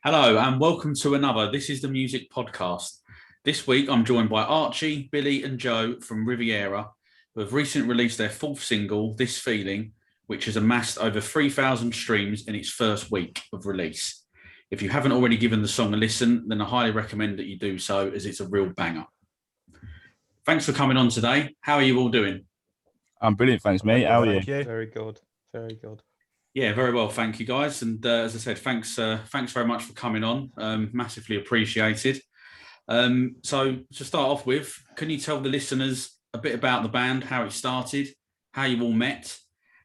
Hello and welcome to another This is the Music podcast. This week I'm joined by Archie, Billy and Joe from Riviera, who have recently released their fourth single, This Feeling, which has amassed over 3,000 streams in its first week of release. If you haven't already given the song a listen, then I highly recommend that you do so, as it's a real banger. Thanks for coming on today. How are you all doing? I'm brilliant, thanks, mate. How are you? Very good, very good. Yeah, very well, thank you, guys. And as I said, thanks very much for coming on. Massively appreciated. So to start off with, can you tell the listeners a bit about the band, how it started, how you all met,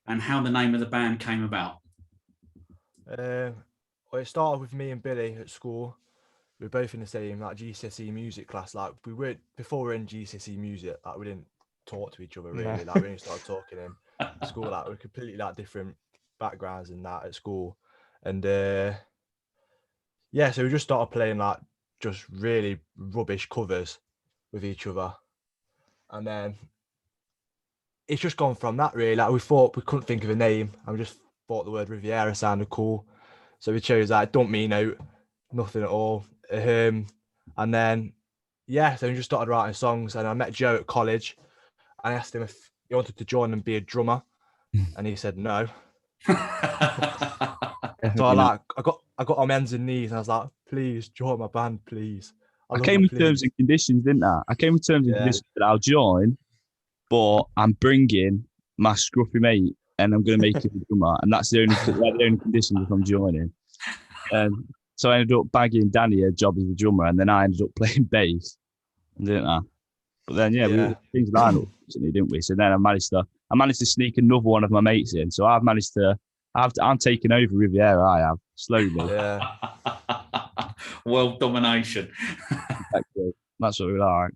and how the name of the band came about? Well, it started with me and Billy at school. We were both in the same GCSE music class. Like before we were in GCSE music, like we didn't talk to each other really. Like we only started talking in school. Like we're completely different backgrounds and that at school. And so we just started playing just really rubbish covers with each other. And then it's just gone from that really. Like we thought we couldn't think of a name, and we just thought the word Riviera sounded cool. So we chose that. Don't mean out, nothing at all. And then, so we just started writing songs. And I met Joe at college. And I asked him if he wanted to join and be a drummer, and he said no. So I got on my hands and knees, and I was like, "Please join my band, please." I came with terms and conditions, didn't I? I came with terms and conditions that I'll join, but I'm bringing my scruffy mate, and I'm going to make him a drummer, and that's the only conditions if I'm joining. So I ended up bagging Danny a job as a drummer, and then I ended up playing bass, didn't I? But then we things lined up, didn't we? So then I managed to sneak another one of my mates in. So I'm taking over Riviera. I have slowly. Yeah. World domination. Exactly. That's what we like.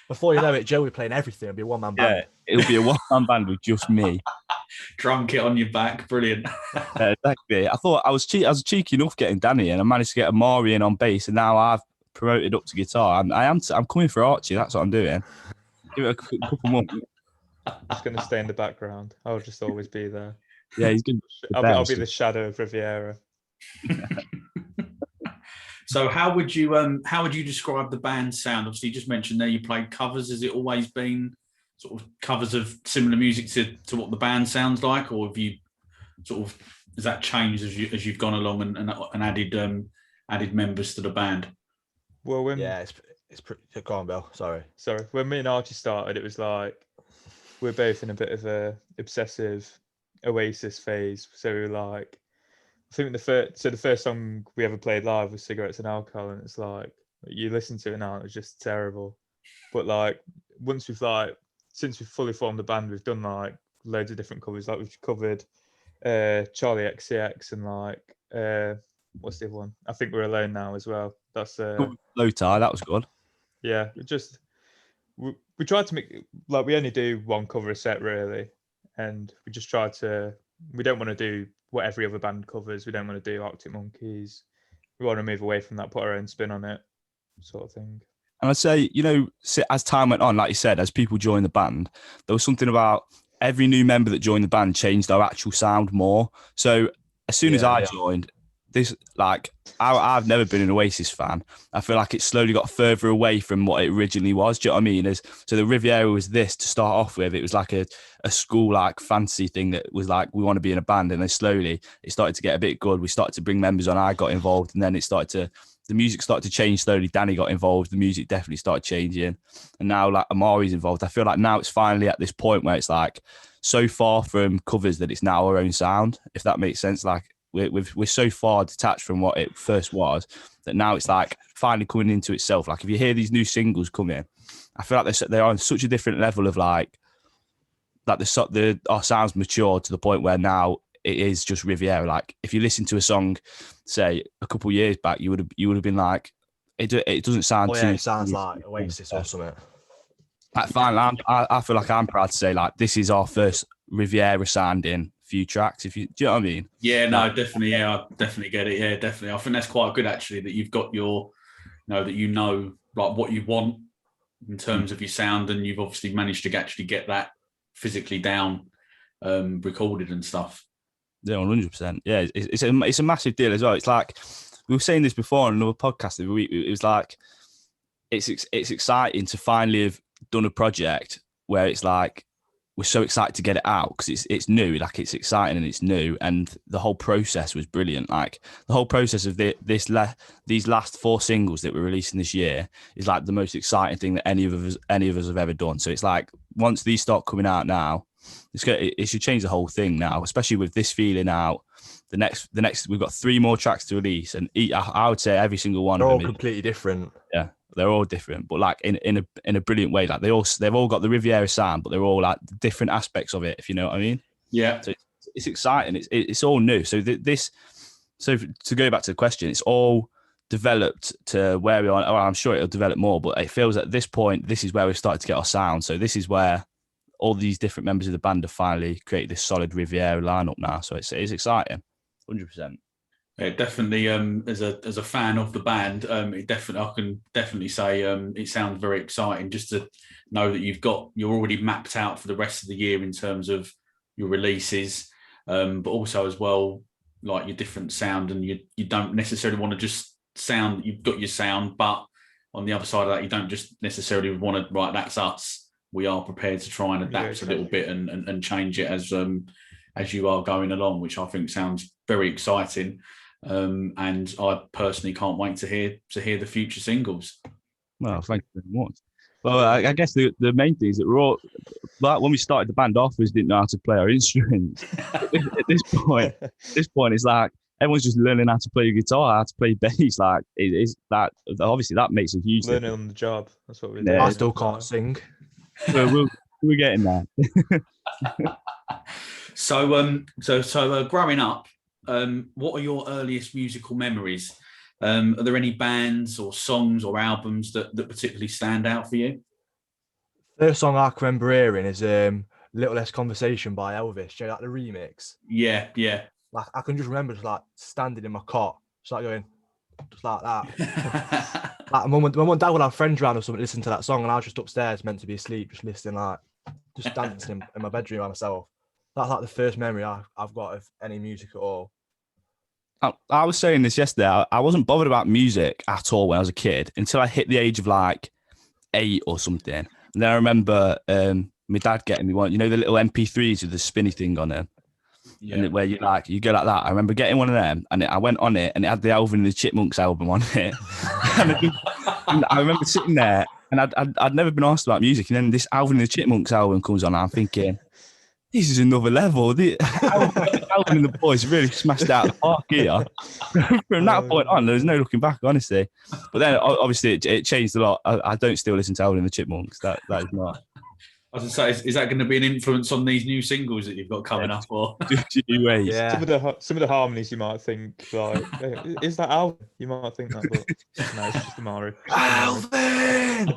Before you know it, Joe will be playing everything. It'll be a one-man band. Yeah, it'll be a one-man band with just me. Drunk it on your back, brilliant. Exactly. I thought I was cheeky enough getting Danny in. I managed to get Amari in on bass, and now I've promoted up to guitar. I'm coming for Archie. That's what I'm doing. Give it a couple more. Just going to stay in the background. I'll just always be there. Yeah, he's good. I'll be the shadow of Riviera. So how would you describe the band's sound? Obviously, you just mentioned there you played covers. Has it always been sort of covers of similar music to what the band sounds like, or have you has that changed as you've gone along and added members to the band? Well, it's pretty. Go on, Bill. Sorry. When me and Archie started, it was like we're both in a bit of a obsessive Oasis phase. So we were like, I think the first song we ever played live was Cigarettes and Alcohol, and it's like you listen to it now, it's just terrible. But like since we've fully formed the band, we've done like loads of different covers. Like we've covered Charlie XCX and what's the other one? I Think We're Alone Now as well. That's Low Tie. That was good. Yeah, we tried to make we only do one cover a set really, and we just try to. We don't want to do what every other band covers. We don't want to do Arctic Monkeys. We want to move away from that, put our own spin on it, sort of thing. And I'd say, as time went on, like you said, as people joined the band, there was something about every new member that joined the band changed our actual sound more. So as soon as I joined, I've never been an Oasis fan. I feel like it slowly got further away from what it originally was. Do you know what I mean? So the Riviera was this to start off with. It was like a school fantasy thing that was like, we want to be in a band. And then slowly it started to get a bit good. We started to bring members on. I got involved, and then the music started to change slowly. Danny got involved. The music definitely started changing. And now Amari's involved. I feel like now it's finally at this point where it's like so far from covers that it's now our own sound, if that makes sense. Like, we're so far detached from what it first was that now it's like finally coming into itself. Like if you hear these new singles come in, I feel like they're on such a different level of our sounds matured to the point where now it is just Riviera. Like if you listen to a song, say a couple of years back, you would have been like, it doesn't sound. It sounds like Oasis or something. Finally, I feel like I'm proud to say like this is our first Riviera sounding few tracks. Do you know what I mean? Yeah, no, definitely. Yeah, I definitely get it. Yeah, definitely. I think that's quite good actually, that you've got like what you want in terms of your sound, and you've obviously managed to actually get that physically down, recorded and stuff. Yeah, 100%. Yeah, it's a massive deal as well. It's like we were saying this before on another podcast the other week. It was like it's exciting to finally have done a project where it's like we're so excited to get it out because it's new, like it's exciting and it's new, and the whole process was brilliant. Like the whole process of these last 4 singles that we're releasing this year is like the most exciting thing that any of us have ever done. So it's like once these start coming out now, it should change the whole thing now, especially with this feeling out. The next we've got 3 more tracks to release, and I would say every single one they're of all them completely different. Yeah, they're all different, but like in a brilliant way. Like they've all got the Riviera sound, but they're all like different aspects of it, if you know what I mean. Yeah. So it's exciting. It's all new. So so to go back to the question, it's all developed to where we are. Well, I'm sure it'll develop more, but it feels at this point, this is where we've started to get our sound. So this is where all these different members of the band have finally created this solid Riviera lineup now. So it's exciting, 100%. Yeah, definitely. As a fan of the band, I can definitely say it sounds very exciting. Just to know that you're already mapped out for the rest of the year in terms of your releases, but also as well like your different sound, and you don't necessarily want to just sound. You've got your sound, but on the other side of that, you don't just necessarily want to write that's us. We are prepared to try and adapt a little bit and change it as you are going along, which I think sounds very exciting. And I personally can't wait to hear the future singles. Well, thank you very much. Well, I guess the main thing is that we're all, like when we started the band off, we didn't know how to play our instruments. At this point, it's like everyone's just learning how to play guitar, how to play bass. Like it's that obviously that makes a huge learning difference. on the job. That's what we're Yeah. doing. I still can't sing. So we're getting there. So growing up, what are your earliest musical memories? Are there any bands or songs or albums that particularly stand out for you? First song I can remember hearing is Little Less Conversation by Elvis. Do you know, like the remix? Yeah. Like I can just remember just like standing in my cot, just like going, just like that. Like my mum and dad would have friends around or something, listen to that song, and I was just upstairs meant to be asleep, just listening, like just dancing in my bedroom by myself. That's like the first memory I've got of any music at all. I was saying this yesterday. I wasn't bothered about music at all when I was a kid until I hit the age of like 8 or something. And then I remember my dad getting me one, you know, the little MP3s with the spinny thing on it. Yeah. And where you go like that. I remember getting one of them, and I went on it, and it had the Alvin and the Chipmunks album on it. And I remember sitting there, and I'd never been asked about music, and then this Alvin and the Chipmunks album comes on, and I'm thinking, this is another level. Alvin and the boys really smashed out the park here. From that point on, there was no looking back, honestly. But then, obviously, it changed a lot. I don't still listen to Alvin and the Chipmunks. That is not. I was going to say, is that going to be an influence on these new singles that you've got coming up? Or Yeah. Some of the harmonies you might think like, is that Alvin? You might think that, but no, it's just Amari. Alvin.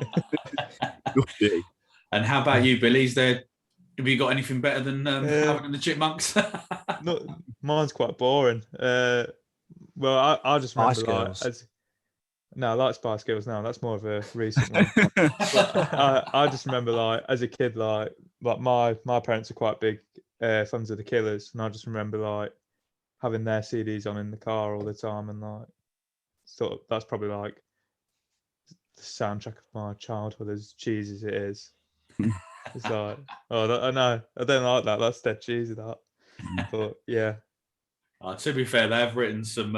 And how about you, Billy? Have you got anything better than Alvin and the Chipmunks? No, mine's quite boring. Well, I just remember I like Spice Girls now. That's more of a recent one. I just remember like as a kid, like my parents are quite big fans of the Killers, and I just remember like having their CDs on in the car all the time, and like sort of that's probably like the soundtrack of my childhood, as cheesy as it is. It's like, I know, I don't like that. That's dead cheesy, that. But yeah. To be fair, they have written some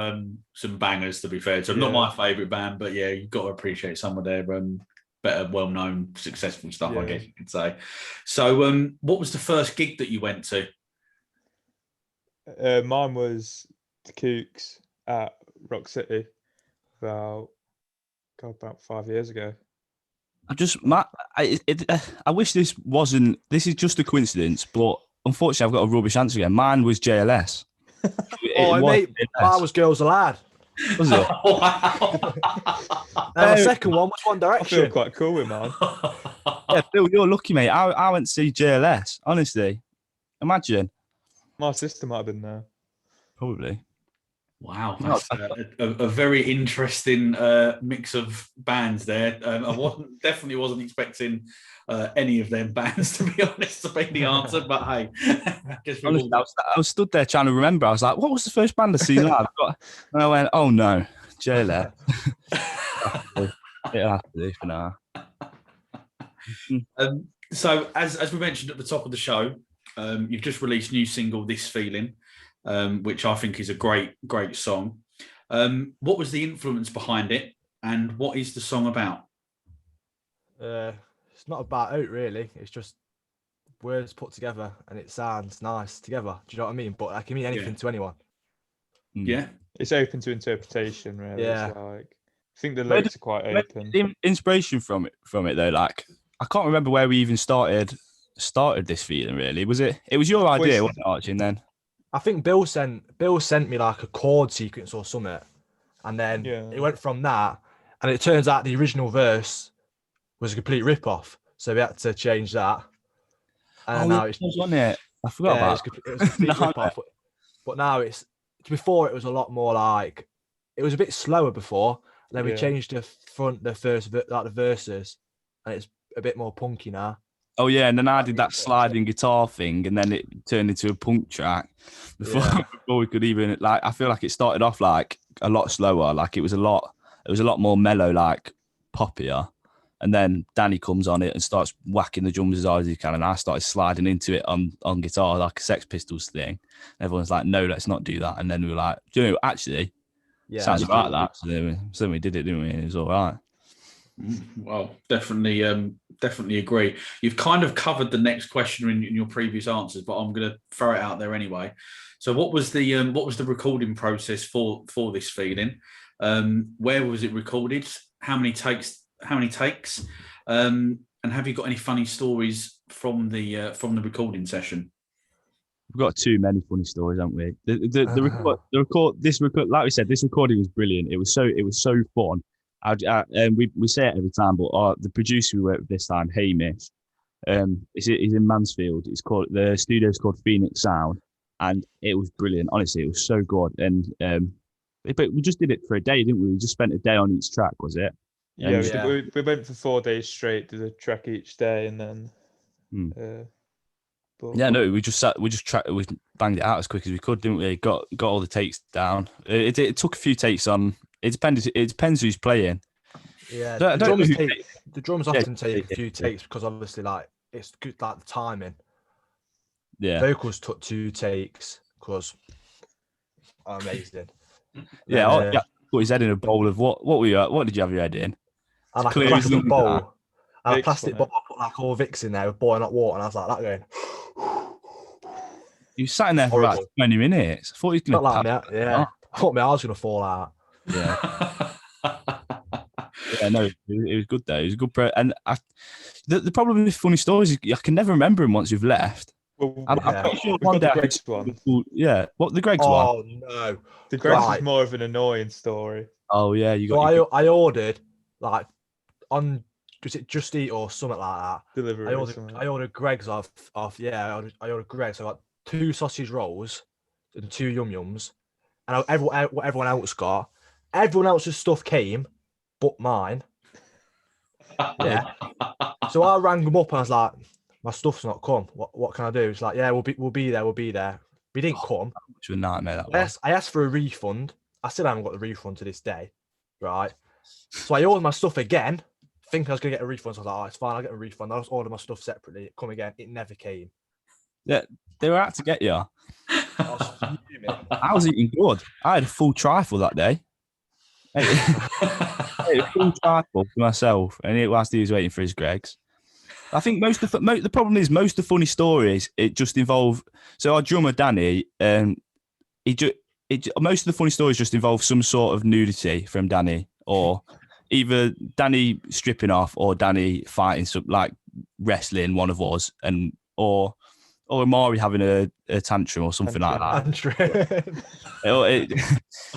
bangers. To be fair, so not my favourite band, but yeah, you've got to appreciate some of their better, well-known, successful stuff. Yeah. I guess you could say. So, what was the first gig that you went to? Mine was the Kooks at Rock City about 5 years ago. I wish this wasn't. This is just a coincidence, but unfortunately, I've got a rubbish answer again. Mine was JLS. Mate, I was Girls Aloud. Was it? The second one was One Direction. I feel quite cool with mine. Yeah, Bill, you're lucky, mate. I went to see JLS. Honestly, imagine. My sister might have been there. Probably. Wow, that's a very interesting mix of bands there. I definitely wasn't expecting any of them bands, to be honest, to be the answer. But hey, honestly, I was stood there trying to remember. I was like, "What was the first band I seen live?" And I went, "Oh no, Jayla. It'll have to do for now. So as we mentioned at the top of the show, you've just released new single "This Feeling," which I think is a great song. What was the influence behind it, and what is the song about? It's not about out really. It's just words put together, and it sounds nice together. Do you know what I mean? But I can mean anything to anyone. Yeah, it's open to interpretation. Really, Yeah. It's like, I think the lyrics are quite open. The inspiration from it though, like I can't remember where we even started this feeling. Really, was it? It was your idea, wasn't it, Archie? And then I think Bill sent me like a chord sequence or something, and then it went from that, and it turns out the original verse was a complete rip-off, so we had to change that. And now it's on it. I forgot about it. It was a complete rip-off, but now it's. Before it was a lot more like it was a bit slower before. And then we changed the verses, and it's a bit more punky now. Oh yeah, and then I did that sliding guitar thing, and then it turned into a punk track. Before we could even like, I feel like it started off like a lot slower, like it was a lot more mellow, like poppier. And then Danny comes on it and starts whacking the drums as hard as he can, and I started sliding into it on guitar like a Sex Pistols thing. Everyone's like, "No, let's not do that." And then we were like, "Do you know, actually, sounds about that." So we did it, didn't we? And it was all right. Well, definitely agree. You've kind of covered the next question in your previous answers, but I'm going to throw it out there anyway. So, what was the recording process for This Feeling? Where was it recorded? How many takes? And have you got any funny stories from the recording session? We've got too many funny stories, haven't we? This record, like we said, this recording was brilliant. It was so fun. And we say it every time, but the producer we worked with this time, Hamish, he's in Mansfield. The studio's called Phoenix Sound, and it was brilliant. Honestly, it was so good. And but we just did it for a day, didn't we? We just spent a day on each track, was it? Yeah, we went for 4 days straight, did a track each day, and then. We banged it out as quick as we could, didn't we? Got all the takes down. It took a few takes on. It depends who's playing. Yeah, the drums often take a few takes because obviously, like, it's good, like the timing. Yeah, vocals took 2 takes because amazing. put his head in a bowl of what were you? What did you have your head in? And like a plastic bowl. And a plastic bowl, I put like all Vicks in there with boiling hot water, and I was like that going. You sat in there for about 20 minutes. I thought you were going to I thought my eyes was going to fall out. Yeah. It was good though. It was a good and the problem with funny stories is I can never remember them once you've left. Well, I'm pretty sure one day Greg's one. What the Greg's one? Oh no, the Greg's is more of an annoying story. Oh yeah, I ordered like on. Was it Just Eat or something like that? Delivery. I ordered Greg's off. Yeah, I ordered Greg's. So I got 2 sausage rolls and 2 yum yums, and what everyone else got. Everyone else's stuff came, but mine. Yeah. So I rang them up and I was like, "My stuff's not come. What can I do?" It's like, "Yeah, we'll be there. We didn't come. It's a nightmare. I asked for a refund. I still haven't got the refund to this day. Right. So I ordered my stuff again. Thinking I was going to get a refund, so I was like, "Oh, it's fine, I'll get a refund." I just ordered my stuff separately. Come again, it never came. Yeah, they were out to get you. I was eating good. I had a full trifle that day. I ate a full trifle for myself, and whilst he was waiting for his Greg's. I think the problem is most of the funny stories it just involve. So our drummer Danny, most of the funny stories just involve some sort of nudity from Danny or. Either Danny stripping off or Danny fighting some like wrestling one of us or Amari having a tantrum or something like that.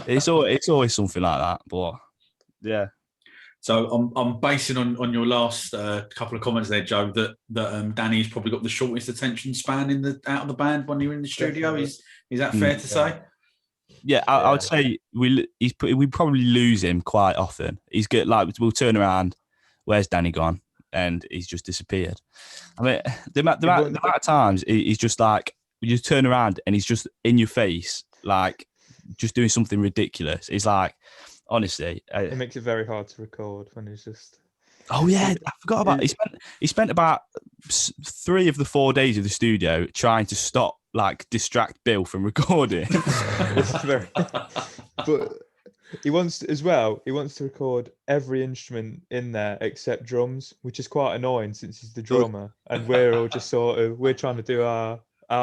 It's always something like that. But yeah. So I'm basing on your last couple of comments there, Joe, that Danny's probably got the shortest attention span out of the band when you're in the studio. Is that fair to say? Yeah, I would say we probably lose him quite often. He's good. Like we'll turn around, where's Danny gone? And he's just disappeared. I mean, the amount of times he's just like you turn around and he's just in your face, like just doing something ridiculous. It's like Honestly, It makes it very hard to record when it's just. oh yeah, I forgot about. He spent about 3 of the 4 days of the studio trying to stop, distract Bill from recording. It's very, but he wants to record every instrument in there except drums, which is quite annoying since he's the drummer and we're all just we're trying to do our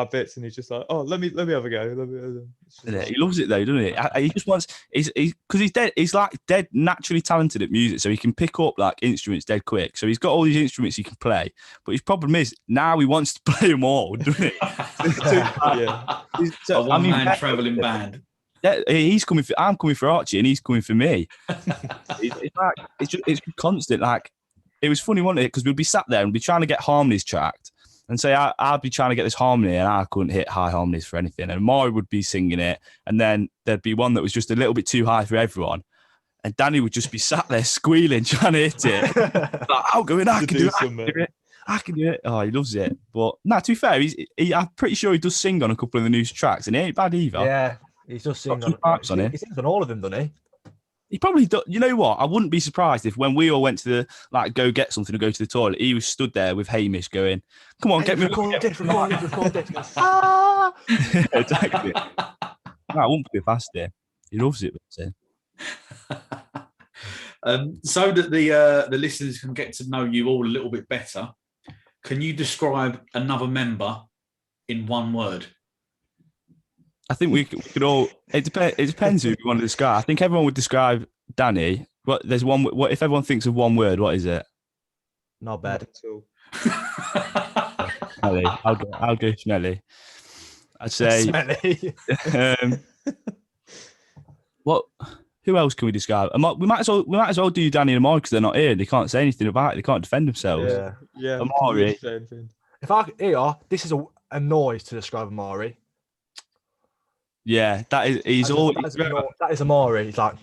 bits, and he's just like, oh, let me have a go. He loves it though, doesn't he? He just wants because he's dead. He's dead naturally talented at music, so he can pick up instruments dead quick. So he's got all these instruments he can play. But his problem is now he wants to play them all, doesn't he? Yeah. A one-man traveling band. Yeah, he's coming for. I'm coming for Archie, and he's coming for me. It's constant. It was funny, wasn't it? Because we'd be sat there and be trying to get harmonies tracked. And say I'd be trying to get this harmony and I couldn't hit high harmonies for anything. And Maury would be singing it. And then there'd be one that was just a little bit too high for everyone. And Danny would just be sat there squealing, trying to hit it. I'll go in, I can do it. I can do it. Oh, he loves it. But to be fair, I'm pretty sure he does sing on a couple of the new tracks and he ain't bad either. Yeah, he does sing on it. He sings on all of them, doesn't he? He probably does. You know what? I wouldn't be surprised if when we all went to the go get something or go to the toilet, he was stood there with Hamish going, "Come on, get me record this." Exactly. I wouldn't be past it. He loves it. So that the listeners can get to know you all a little bit better, can you describe another member in one word? I think we could all. It depends who we want to describe. I think everyone would describe Danny. There's one. What if everyone thinks of one word? What is it? Not bad at all. Smelly. I'll go smelly. I'd say. Smelly. What? Who else can we describe? We might as well do Danny and Amari because they're not here. They can't say anything about it. They can't defend themselves. Yeah. Amari. This is a noise to describe Amari. Yeah, that is Amari. He's like,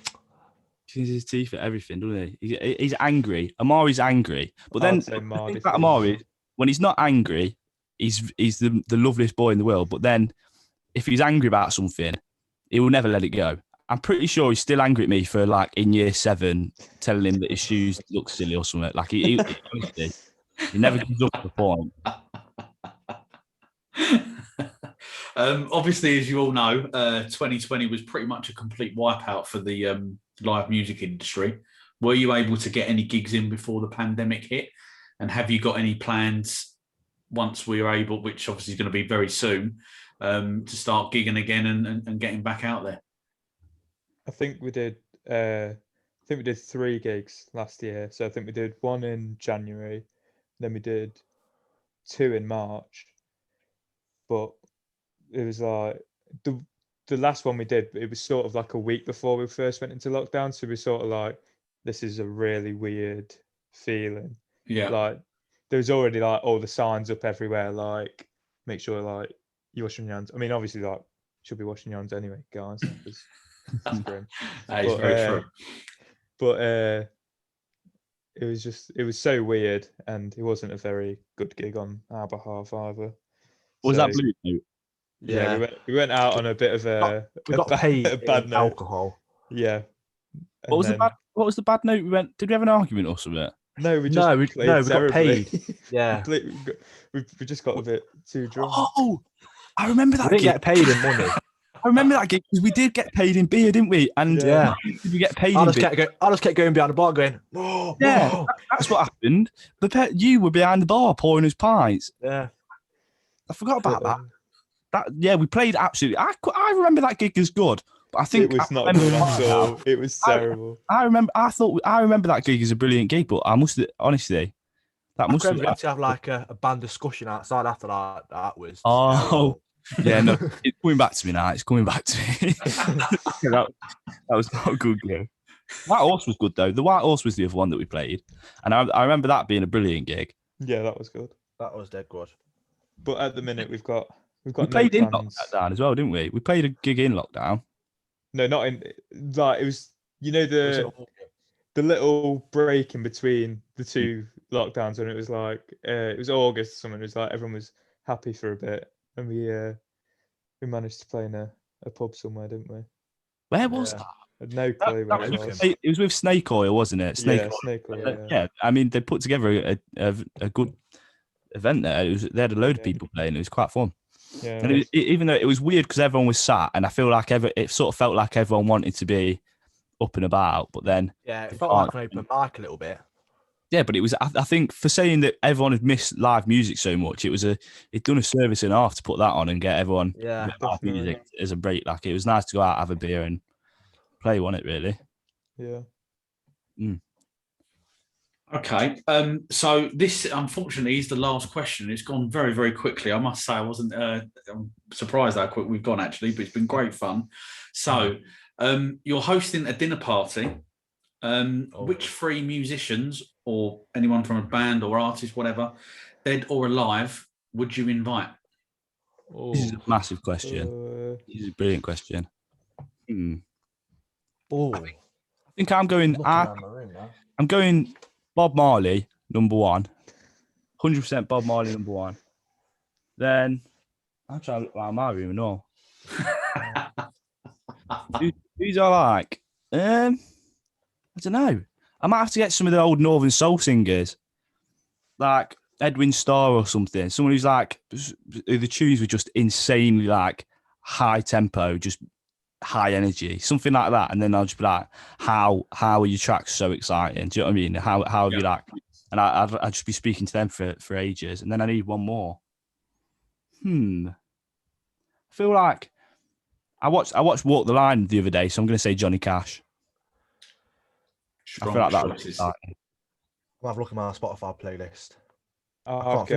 he uses his teeth at everything, doesn't he? He's angry. Amari's angry, but then think about Amari, when he's not angry, he's the loveliest boy in the world. But then, if he's angry about something, he will never let it go. I'm pretty sure he's still angry at me for in year 7 telling him that his shoes look silly or something. He never gives up the point. Obviously, as you all know, 2020 was pretty much a complete wipeout for the live music industry. Were you able to get any gigs in before the pandemic hit? And have you got any plans once we are able, which obviously is going to be very soon, to start gigging again and getting back out there? I think we did 3 gigs last year. So I think we did 1 in January, then we did 2 in March. But it was the last one we did, it was sort of a week before we first went into lockdown. So we sort of this is a really weird feeling. Yeah. There was already all the signs up everywhere, make sure you're washing your hands. I mean, obviously should be washing your hands anyway, guys. That's grim. That is very true. But it was so weird, and it wasn't a very good gig on our behalf either. Was that Blue Note? Yeah, we went out on a bit of we got paid a bad note. Alcohol. Yeah. What was the bad note? Did we have an argument or something? No, we got paid. Yeah. we just got a bit too drunk. Oh, I remember that. We didn't get paid in money. I remember that gig because we did get paid in beer, didn't we? And yeah, did we get paid? I just kept going behind the bar, going, "Oh, yeah, whoa." That's what happened. You were behind the bar pouring us pints. Yeah, I forgot about that. We played absolutely. I remember that gig as good, but I think it was not good at all. It was terrible. I remember that gig as a brilliant gig, but I must honestly, that must have. We had to have a band discussion outside after that. That was terrible. Yeah, no, it's coming back to me now. It's coming back to me. that was not a good game. White Horse was good though. The White Horse was the other one that we played, and I remember that being a brilliant gig. Yeah, that was good. That was dead good. But at the minute, we've got. We played in lockdown as well, didn't we? We played a gig in lockdown. No, not in. It was the little break in between the 2 lockdowns when it was it was August or something. It was everyone was happy for a bit. And we managed to play in a pub somewhere, didn't we? Where was that? had no clue That what was it was. it was with Snake Oil, wasn't it? Yeah, Snake Oil, yeah. Yeah, I mean, they put together a good event there. They had a load of people playing. It was quite fun. Yeah, And even though it was weird because everyone was sat, and I feel like it sort of felt like everyone wanted to be up and about, but then it felt like an open mic a little bit. Yeah, but it was. I think for saying that everyone had missed live music so much, it done a service and a half to put that on and get everyone Yeah, live music as a break. Like it was nice to go out, have a beer, and play, wasn't it? Really. Yeah. Mm. Okay. So this, unfortunately, is the last question. It's gone very, very quickly. I must say, I'm surprised how quick we've gone, actually, but it's been great fun. So, you're hosting a dinner party. Which 3 musicians or anyone from a band or artist, whatever, dead or alive, would you invite? This is a massive question. This is a brilliant question. Oh, I think I'm going. I'm going Bob Marley, number 1. 100% Bob Marley, number 1. Then I'm trying to look around my room and all. Who's I like? I don't know. I might have to get some of the old Northern Soul singers, like Edwin Starr or something. Someone who's like, the tunes were just insanely like high tempo, just high energy, something like that. And then I'll just be like, how are your tracks so exciting? Do you know what I mean? How have you like? And I'd just be speaking to them for ages. And then I need one more. I feel like I watched Walk the Line the other day, so I'm going to say Johnny Cash. I feel like that was exciting. I'll have a look at my Spotify playlist. I'd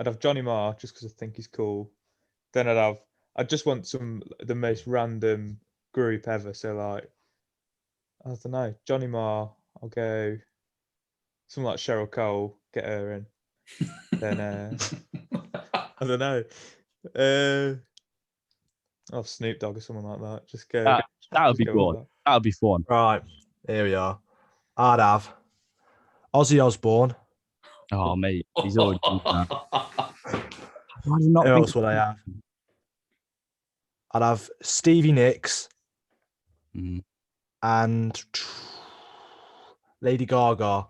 have Johnny Marr just because I think he's cool. Then I'd just want the most random group ever. So like, I don't know, Johnny Marr. I'll go something like Cheryl Cole, get her in. Then I don't know. I'll have Snoop Dogg or someone like that. Just go. That would be good. That would be fun. Right, here we are. I'd have Ozzy Osbourne. Oh mate, he's already done that. Who else would I have? I'd have Stevie Nicks and Lady Gaga.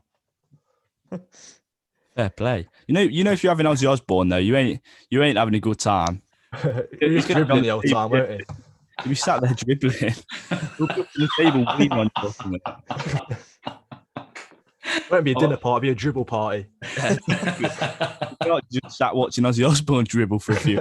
Fair play. You know, if you're having Ozzy Osbourne though, you ain't having a good time. He's dribbling the whole time, won't he? You'll be sat there dribbling. Look up to the table, leaning on you or something. It won't be a dinner party, it'll be a dribble party. You can't just sat watching Ozzy Osbourne dribble for a few.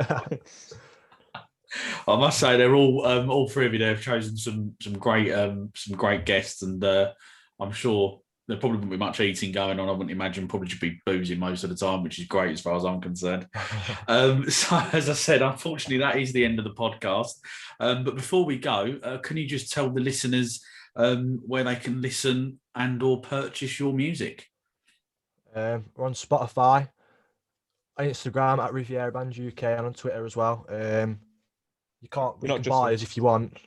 I must say they're all 3 of you there have chosen some great guests, and I'm sure there probably wouldn't be much eating going on. I wouldn't imagine. Probably just be boozing most of the time, which is great as far as I'm concerned. So as I said, unfortunately, that is the end of the podcast. But before we go, can you just tell the listeners where they can listen and or purchase your music? We're on Spotify, on Instagram at Riviera Band UK, and on Twitter as well. You can buy us if you want.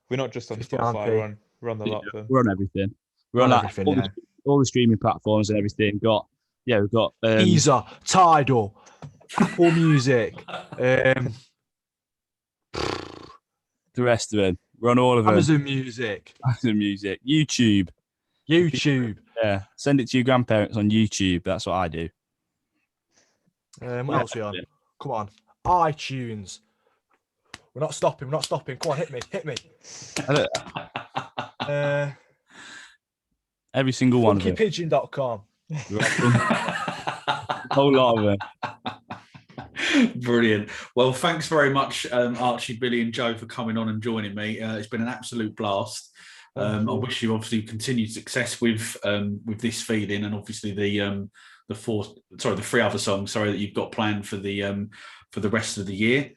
We're not just on Spotify. We're on the lot of them. We're on everything. We're on everything. All the streaming platforms and everything. We've got Deezer, Tidal, Apple Music, the rest of them. We're on all of them. Amazon Music, YouTube. Yeah, send it to your grandparents on YouTube. That's what I do. What else are we on? Come on, iTunes. We're not stopping. Come on, hit me. Every single one of them. Funkypigeon.com. A whole lot of them. Brilliant. Well, thanks very much, Archie, Billy, and Joe, for coming on and joining me. It's been an absolute blast. I wish you obviously continued success with this feeling, and obviously the 3 other songs that you've got planned for the rest of the year.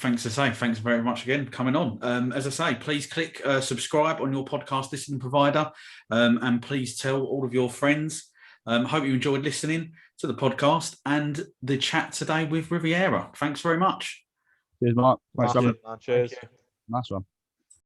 Thanks very much again for coming on. As I say, please click subscribe on your podcast listening provider, and please tell all of your friends. Hope you enjoyed listening to the podcast and the chat today with Riviera. Thanks very much. Cheers, Mark. Cheers. Nice one.